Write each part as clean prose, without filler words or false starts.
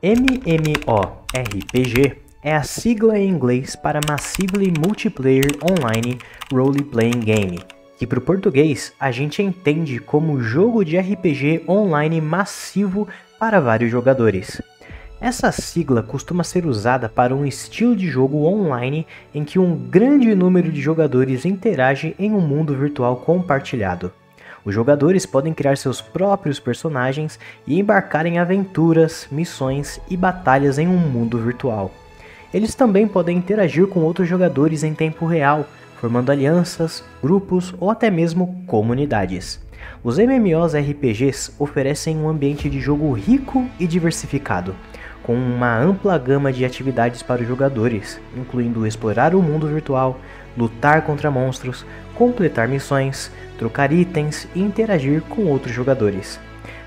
MMORPG é a sigla em inglês para Massively Multiplayer Online Role Playing Game, que para o português a gente entende como jogo de RPG online massivo para vários jogadores. Essa sigla costuma ser usada para um estilo de jogo online em que um grande número de jogadores interage em um mundo virtual compartilhado. Os jogadores podem criar seus próprios personagens e embarcar em aventuras, missões e batalhas em um mundo virtual. Eles também podem interagir com outros jogadores em tempo real, formando alianças, grupos ou até mesmo comunidades. Os MMORPGs oferecem um ambiente de jogo rico e diversificado, com uma ampla gama de atividades para os jogadores, incluindo explorar o mundo virtual, lutar contra monstros, completar missões, trocar itens e interagir com outros jogadores.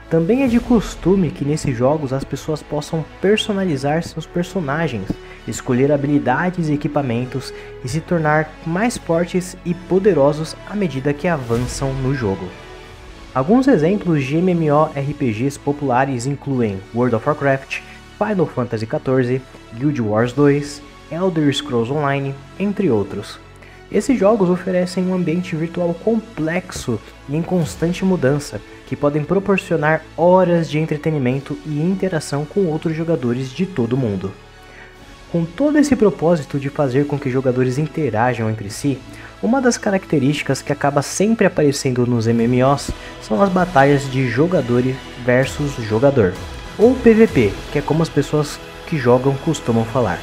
Também é de costume que nesses jogos as pessoas possam personalizar seus personagens, escolher habilidades e equipamentos e se tornar mais fortes e poderosos à medida que avançam no jogo. Alguns exemplos de MMORPGs populares incluem World of Warcraft, Final Fantasy XIV, Guild Wars 2, Elder Scrolls Online, entre outros. Esses jogos oferecem um ambiente virtual complexo e em constante mudança, que podem proporcionar horas de entretenimento e interação com outros jogadores de todo o mundo. Com todo esse propósito de fazer com que jogadores interajam entre si, uma das características que acaba sempre aparecendo nos MMOs são as batalhas de jogador versus jogador, ou PVP, que é como as pessoas que jogam costumam falar.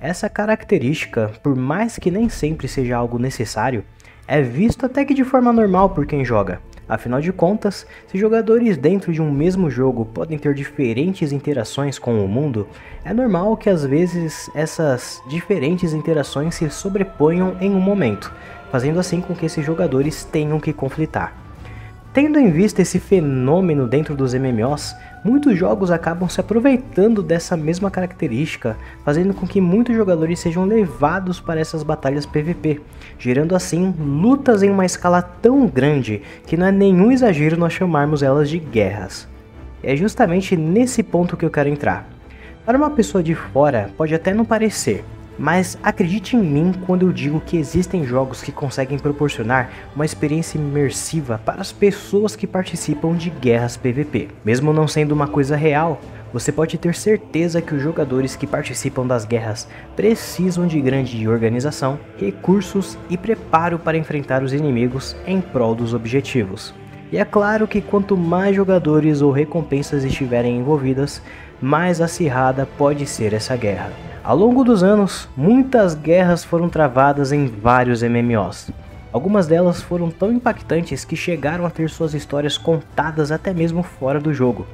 Essa característica, por mais que nem sempre seja algo necessário, é visto até que de forma normal por quem joga. Afinal de contas, se jogadores dentro de um mesmo jogo podem ter diferentes interações com o mundo, é normal que às vezes essas diferentes interações se sobreponham em um momento, fazendo assim com que esses jogadores tenham que conflitar. Tendo em vista esse fenômeno dentro dos MMOs, muitos jogos acabam se aproveitando dessa mesma característica, fazendo com que muitos jogadores sejam levados para essas batalhas PVP, gerando assim lutas em uma escala tão grande que não é nenhum exagero nós chamarmos elas de guerras. É justamente nesse ponto que eu quero entrar. Para uma pessoa de fora pode até não parecer, mas acredite em mim quando eu digo que existem jogos que conseguem proporcionar uma experiência imersiva para as pessoas que participam de guerras PVP. Mesmo não sendo uma coisa real, você pode ter certeza que os jogadores que participam das guerras precisam de grande organização, recursos e preparo para enfrentar os inimigos em prol dos objetivos. E é claro que quanto mais jogadores ou recompensas estiverem envolvidas, mais acirrada pode ser essa guerra. Ao longo dos anos, muitas guerras foram travadas em vários MMOs. Algumas delas foram tão impactantes que chegaram a ter suas histórias contadas até mesmo fora do jogo.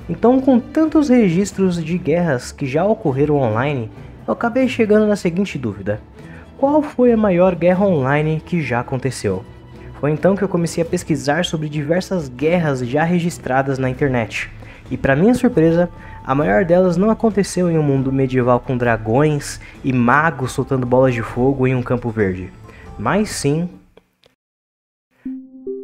Então, com tantos registros de guerras que já ocorreram online, eu acabei chegando na seguinte dúvida: qual foi a maior guerra online que já aconteceu? Foi então que eu comecei a pesquisar sobre diversas guerras já registradas na internet. E para minha surpresa, a maior delas não aconteceu em um mundo medieval com dragões e magos soltando bolas de fogo em um campo verde, mas sim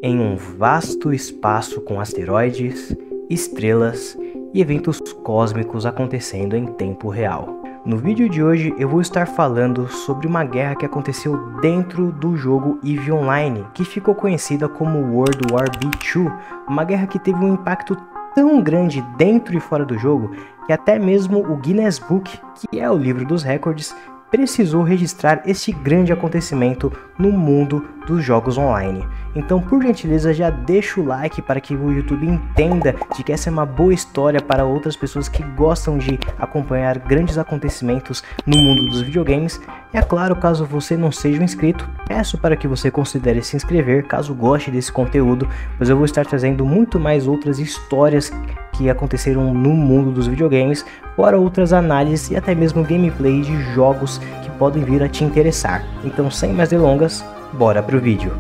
em um vasto espaço com asteroides, estrelas e eventos cósmicos acontecendo em tempo real. No vídeo de hoje eu vou estar falando sobre uma guerra que aconteceu dentro do jogo EVE Online, que ficou conhecida como World War B2, uma guerra que teve um impacto tão grande dentro e fora do jogo que até mesmo o Guinness Book, que é o livro dos recordes, precisou registrar este grande acontecimento no mundo dos jogos online. Então, por gentileza, já deixa o like para que o YouTube entenda de que essa é uma boa história para outras pessoas que gostam de acompanhar grandes acontecimentos no mundo dos videogames. E é claro, caso você não seja um inscrito, peço para que você considere se inscrever caso goste desse conteúdo, pois eu vou estar trazendo muito mais outras histórias que aconteceram no mundo dos videogames, fora outras análises e até mesmo gameplay de jogos que podem vir a te interessar. Então, sem mais delongas, bora pro vídeo.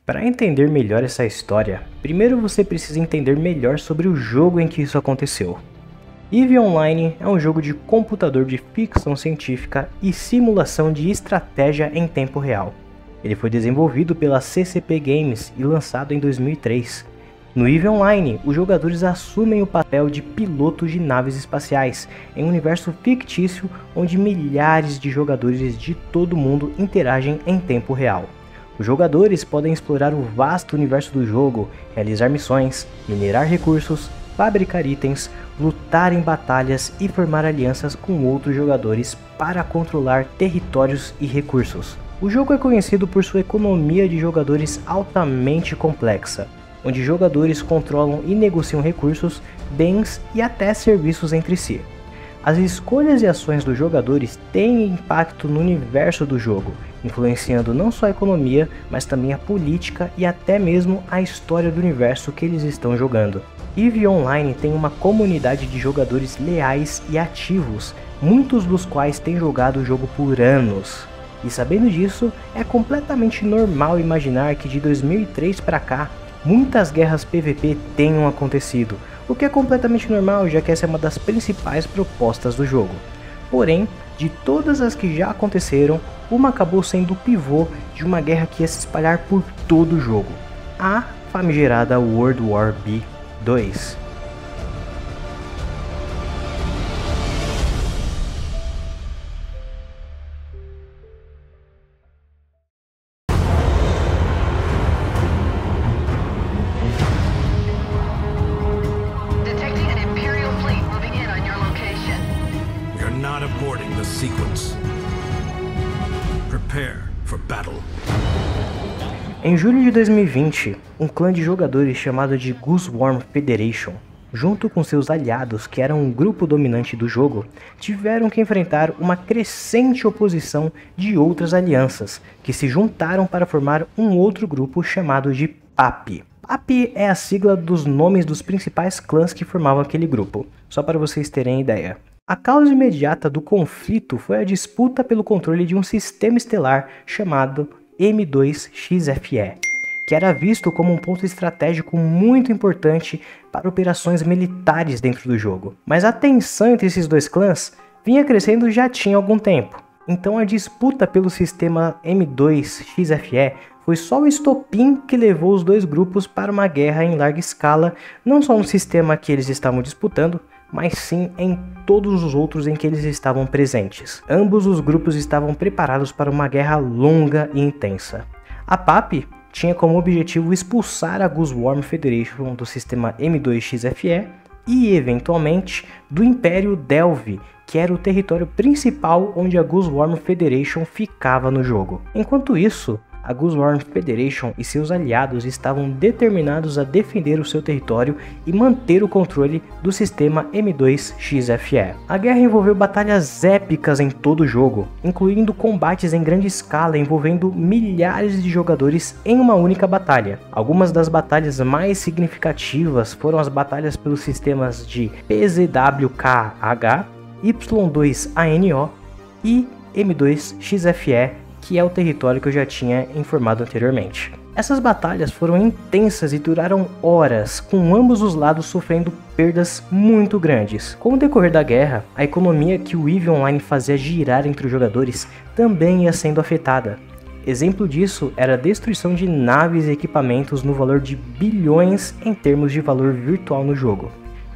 Para entender melhor essa história, primeiro você precisa entender melhor sobre o jogo em que isso aconteceu. EVE Online é um jogo de computador de ficção científica e simulação de estratégia em tempo real. Ele foi desenvolvido pela CCP Games e lançado em 2003. No EVE Online, os jogadores assumem o papel de pilotos de naves espaciais, em um universo fictício onde milhares de jogadores de todo o mundo interagem em tempo real. Os jogadores podem explorar o vasto universo do jogo, realizar missões, minerar recursos, fabricar itens, lutar em batalhas e formar alianças com outros jogadores para controlar territórios e recursos. O jogo é conhecido por sua economia de jogadores altamente complexa, onde jogadores controlam e negociam recursos, bens e até serviços entre si. As escolhas e ações dos jogadores têm impacto no universo do jogo, influenciando não só a economia, mas também a política e até mesmo a história do universo que eles estão jogando. EVE Online tem uma comunidade de jogadores leais e ativos, muitos dos quais têm jogado o jogo por anos. E sabendo disso, é completamente normal imaginar que de 2003 para cá, muitas guerras PVP tenham acontecido, o que é completamente normal, já que essa é uma das principais propostas do jogo. Porém, de todas as que já aconteceram, uma acabou sendo o pivô de uma guerra que ia se espalhar por todo o jogo, a famigerada World War B 2. Aborting the sequence. Prepare for battle. Em julho de 2020, um clã de jogadores chamado de Goosewurm Federation, junto com seus aliados, que eram um grupo dominante do jogo, tiveram que enfrentar uma crescente oposição de outras alianças, que se juntaram para formar um outro grupo chamado de PAP. PAP é a sigla dos nomes dos principais clãs que formavam aquele grupo, só para vocês terem ideia. A causa imediata do conflito foi a disputa pelo controle de um sistema estelar chamado M2XFE, que era visto como um ponto estratégico muito importante para operações militares dentro do jogo. Mas a tensão entre esses dois clãs vinha crescendo já tinha algum tempo. Então a disputa pelo sistema M2XFE foi só o estopim que levou os dois grupos para uma guerra em larga escala, não só no sistema que eles estavam disputando, mas sim em todos os outros em que eles estavam presentes. Ambos os grupos estavam preparados para uma guerra longa e intensa. A PAP tinha como objetivo expulsar a Goosewurm Federation do sistema M2XFE e, eventualmente, do Império Delve, que era o território principal onde a Goosewurm Federation ficava no jogo. Enquanto isso, a Goosewurm Federation e seus aliados estavam determinados a defender o seu território e manter o controle do sistema M2XFE. A guerra envolveu batalhas épicas em todo o jogo, incluindo combates em grande escala envolvendo milhares de jogadores em uma única batalha. Algumas das batalhas mais significativas foram as batalhas pelos sistemas de PZWKH, Y2ANO e M2XFE, que é o território que eu já tinha informado anteriormente. Essas batalhas foram intensas e duraram horas, com ambos os lados sofrendo perdas muito grandes. Com o decorrer da guerra, a economia que o EVE Online fazia girar entre os jogadores também ia sendo afetada. Exemplo disso era a destruição de naves e equipamentos no valor de bilhões em termos de valor virtual no jogo.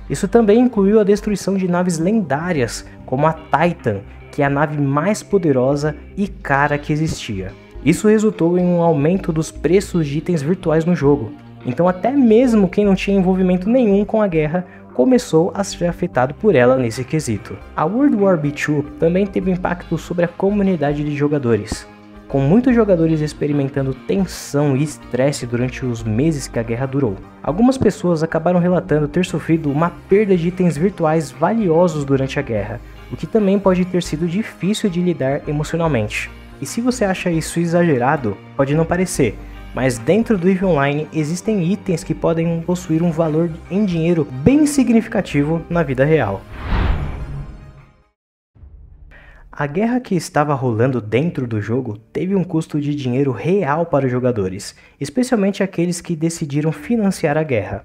Isso também incluiu a destruição de naves lendárias, como a Titan, que é a nave mais poderosa e cara que existia. Isso resultou em um aumento dos preços de itens virtuais no jogo, então até mesmo quem não tinha envolvimento nenhum com a guerra começou a ser afetado por ela nesse quesito. A World War B2 também teve impacto sobre a comunidade de jogadores, com muitos jogadores experimentando tensão e estresse durante os meses que a guerra durou. Algumas pessoas acabaram relatando ter sofrido uma perda de itens virtuais valiosos durante a guerra, o que também pode ter sido difícil de lidar emocionalmente. E se você acha isso exagerado, pode não parecer, mas dentro do EVE Online existem itens que podem possuir um valor em dinheiro bem significativo na vida real. A guerra que estava rolando dentro do jogo teve um custo de dinheiro real para os jogadores, especialmente aqueles que decidiram financiar a guerra.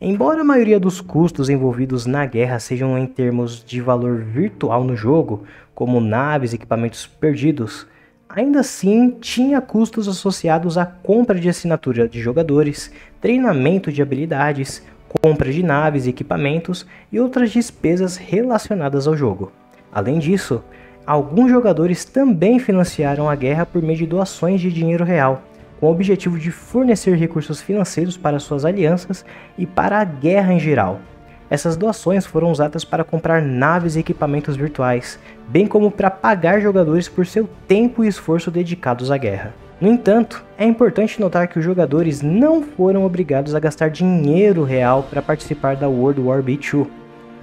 Embora a maioria dos custos envolvidos na guerra sejam em termos de valor virtual no jogo, como naves e equipamentos perdidos, ainda assim tinha custos associados à compra de assinatura de jogadores, treinamento de habilidades, compra de naves e equipamentos e outras despesas relacionadas ao jogo. Além disso, alguns jogadores também financiaram a guerra por meio de doações de dinheiro real, com o objetivo de fornecer recursos financeiros para suas alianças e para a guerra em geral. Essas doações foram usadas para comprar naves e equipamentos virtuais, bem como para pagar jogadores por seu tempo e esforço dedicados à guerra. No entanto, é importante notar que os jogadores não foram obrigados a gastar dinheiro real para participar da World War B2.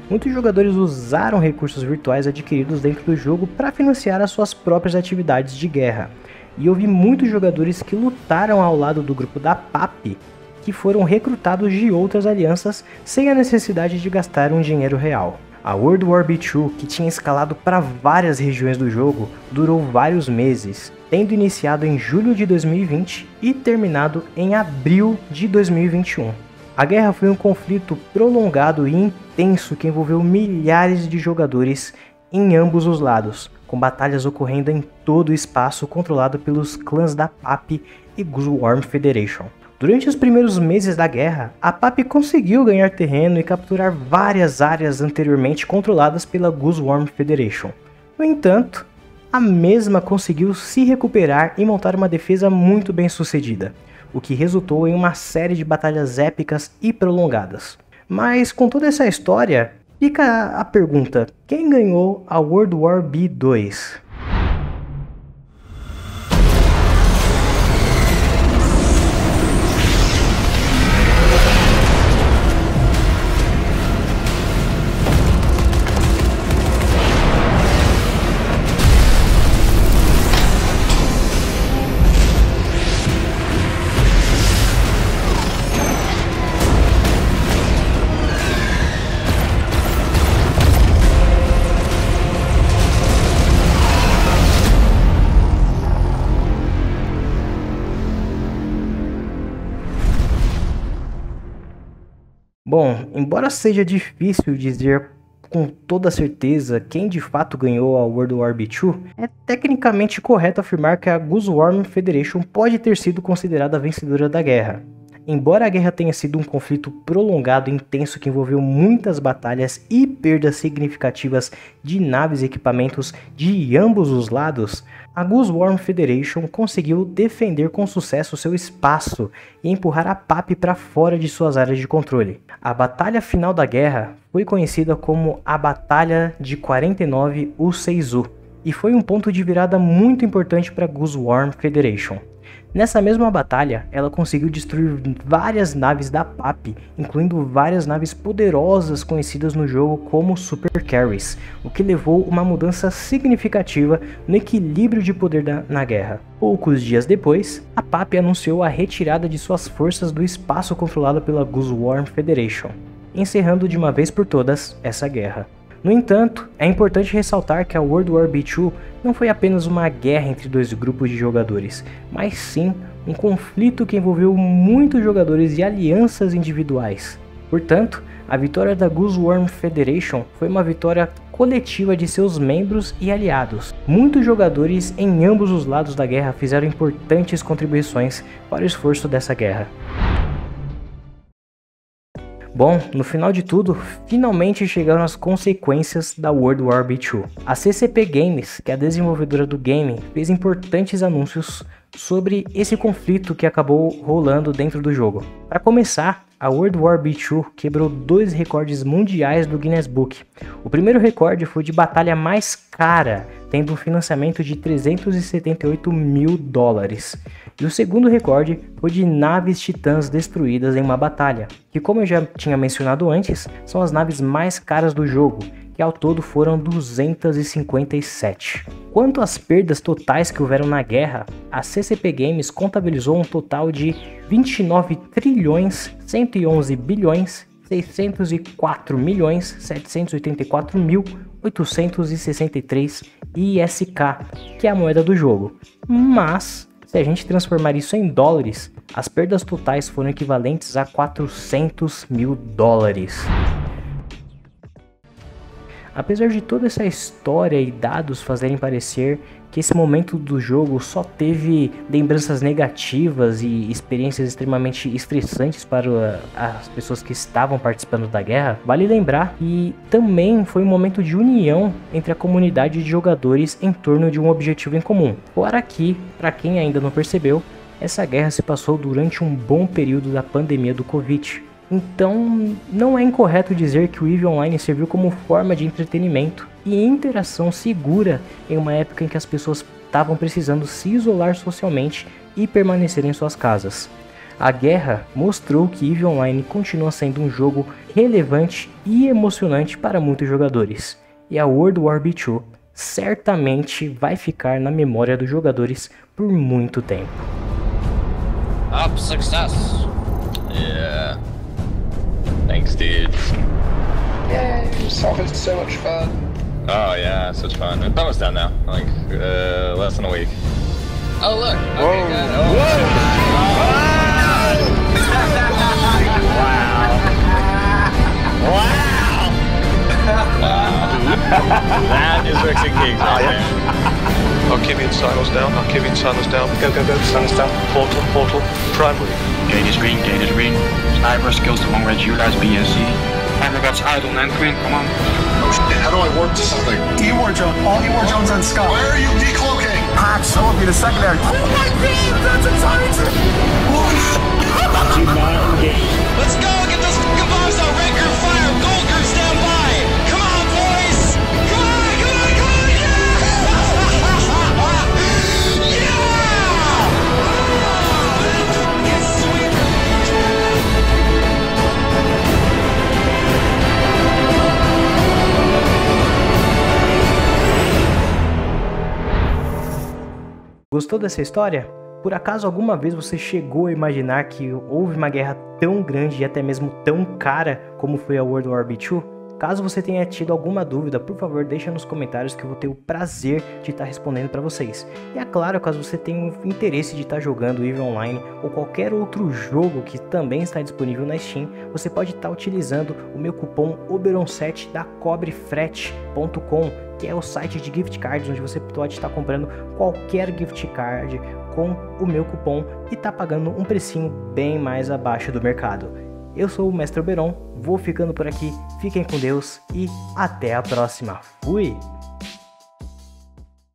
Muitos jogadores usaram recursos virtuais adquiridos dentro do jogo para financiar as suas próprias atividades de guerra, e houve muitos jogadores que lutaram ao lado do grupo da PAP, que foram recrutados de outras alianças sem a necessidade de gastar um dinheiro real. A World War B2, que tinha escalado para várias regiões do jogo, durou vários meses, tendo iniciado em julho de 2020 e terminado em abril de 2021. A guerra foi um conflito prolongado e intenso que envolveu milhares de jogadores em ambos os lados, com batalhas ocorrendo em todo o espaço controlado pelos clãs da PAP e Guzzworm Federation. Durante os primeiros meses da guerra, a PAP conseguiu ganhar terreno e capturar várias áreas anteriormente controladas pela Guzzworm Federation. No entanto, a mesma conseguiu se recuperar e montar uma defesa muito bem sucedida, o que resultou em uma série de batalhas épicas e prolongadas. Mas com toda essa história, fica a pergunta: quem ganhou a World War B2? Bom, embora seja difícil dizer com toda certeza quem de fato ganhou a World War B2, é tecnicamente correto afirmar que a Guzzworm Federation pode ter sido considerada a vencedora da guerra. Embora a guerra tenha sido um conflito prolongado e intenso que envolveu muitas batalhas e perdas significativas de naves e equipamentos de ambos os lados, a Guzzworm Federation conseguiu defender com sucesso seu espaço e empurrar a PAP para fora de suas áreas de controle. A batalha final da guerra foi conhecida como a Batalha de 49 U6U e foi um ponto de virada muito importante para a Guzzworm Federation. Nessa mesma batalha, ela conseguiu destruir várias naves da PAP, incluindo várias naves poderosas conhecidas no jogo como Super Carries, o que levou uma mudança significativa no equilíbrio de poder na guerra. Poucos dias depois, a PAP anunciou a retirada de suas forças do espaço controlado pela Guzzworm Federation, encerrando de uma vez por todas essa guerra. No entanto, é importante ressaltar que a World War B2 não foi apenas uma guerra entre dois grupos de jogadores, mas sim um conflito que envolveu muitos jogadores e alianças individuais. Portanto, a vitória da Guzzworm Federation foi uma vitória coletiva de seus membros e aliados. Muitos jogadores em ambos os lados da guerra fizeram importantes contribuições para o esforço dessa guerra. Bom, no final de tudo, finalmente chegaram as consequências da World War B2. A CCP Games, que é a desenvolvedora do game, fez importantes anúncios sobre esse conflito que acabou rolando dentro do jogo. Para começar, a World War B2 quebrou 2 recordes mundiais do Guinness Book. O primeiro recorde foi de batalha mais cara, tendo um financiamento de $378 mil. E o segundo recorde foi de naves titãs destruídas em uma batalha, que, como eu já tinha mencionado antes, são as naves mais caras do jogo, que ao todo foram 257. Quanto às perdas totais que houveram na guerra, a CCP Games contabilizou um total de 29.604.784.863 ISK, que é a moeda do jogo. Mas, se a gente transformar isso em dólares, as perdas totais foram equivalentes a $400 mil. Apesar de toda essa história e dados fazerem parecer que que esse momento do jogo só teve lembranças negativas e experiências extremamente estressantes para as pessoas que estavam participando da guerra, vale lembrar que também foi um momento de união entre a comunidade de jogadores em torno de um objetivo em comum. Fora que, para quem ainda não percebeu, essa guerra se passou durante um bom período da pandemia do Covid. Então, não é incorreto dizer que o EVE Online serviu como forma de entretenimento e interação segura em uma época em que as pessoas estavam precisando se isolar socialmente e permanecer em suas casas. A guerra mostrou que EVE Online continua sendo um jogo relevante e emocionante para muitos jogadores, e a World War B2 certamente vai ficar na memória dos jogadores por muito tempo. Up success! Yeah. Thanks, dude. Yay, soccer's so much fun. Oh yeah, such fun. It's almost done now. Like less than a week. Oh look. Okay, Whoa. good. Oh. Whoa. Wow. That is Rexy Kings right there. Archivian silos down, Archivian silos down. Go, go, go, silos down. Portal, portal, primary. Gate is green, gate is green. Sniper skills to long range ULAS BSC. Timer got idle and green, come on. Oh shit, how do I warp to something? E-War Jones, all E-War Jones on Scott. Where are you decloaking? Patch, so will be the secondary. Oh my god, that's a titan! Do not engage. Let's go, get those fucking bombs out, Ranker, fire, Goldger, stand by! Come on, boys! Come on, come on, come on, yeah! Yeah! Sweet. Gostou dessa história? Por acaso alguma vez você chegou a imaginar que houve uma guerra tão grande e até mesmo tão cara como foi a World War B2? Caso você tenha tido alguma dúvida, por favor deixa nos comentários que eu vou ter o prazer de estar respondendo para vocês. E é claro, caso você tenha interesse de estar jogando EVE Online ou qualquer outro jogo que também está disponível na Steam, você pode estar utilizando o meu cupom OBERON7 da cobrefrete.com, que é o site de gift cards onde você pode estar comprando qualquer gift card com o meu cupom e tá pagando um precinho bem mais abaixo do mercado. Eu sou o Mestre Oberon, vou ficando por aqui, fiquem com Deus e até a próxima. Fui!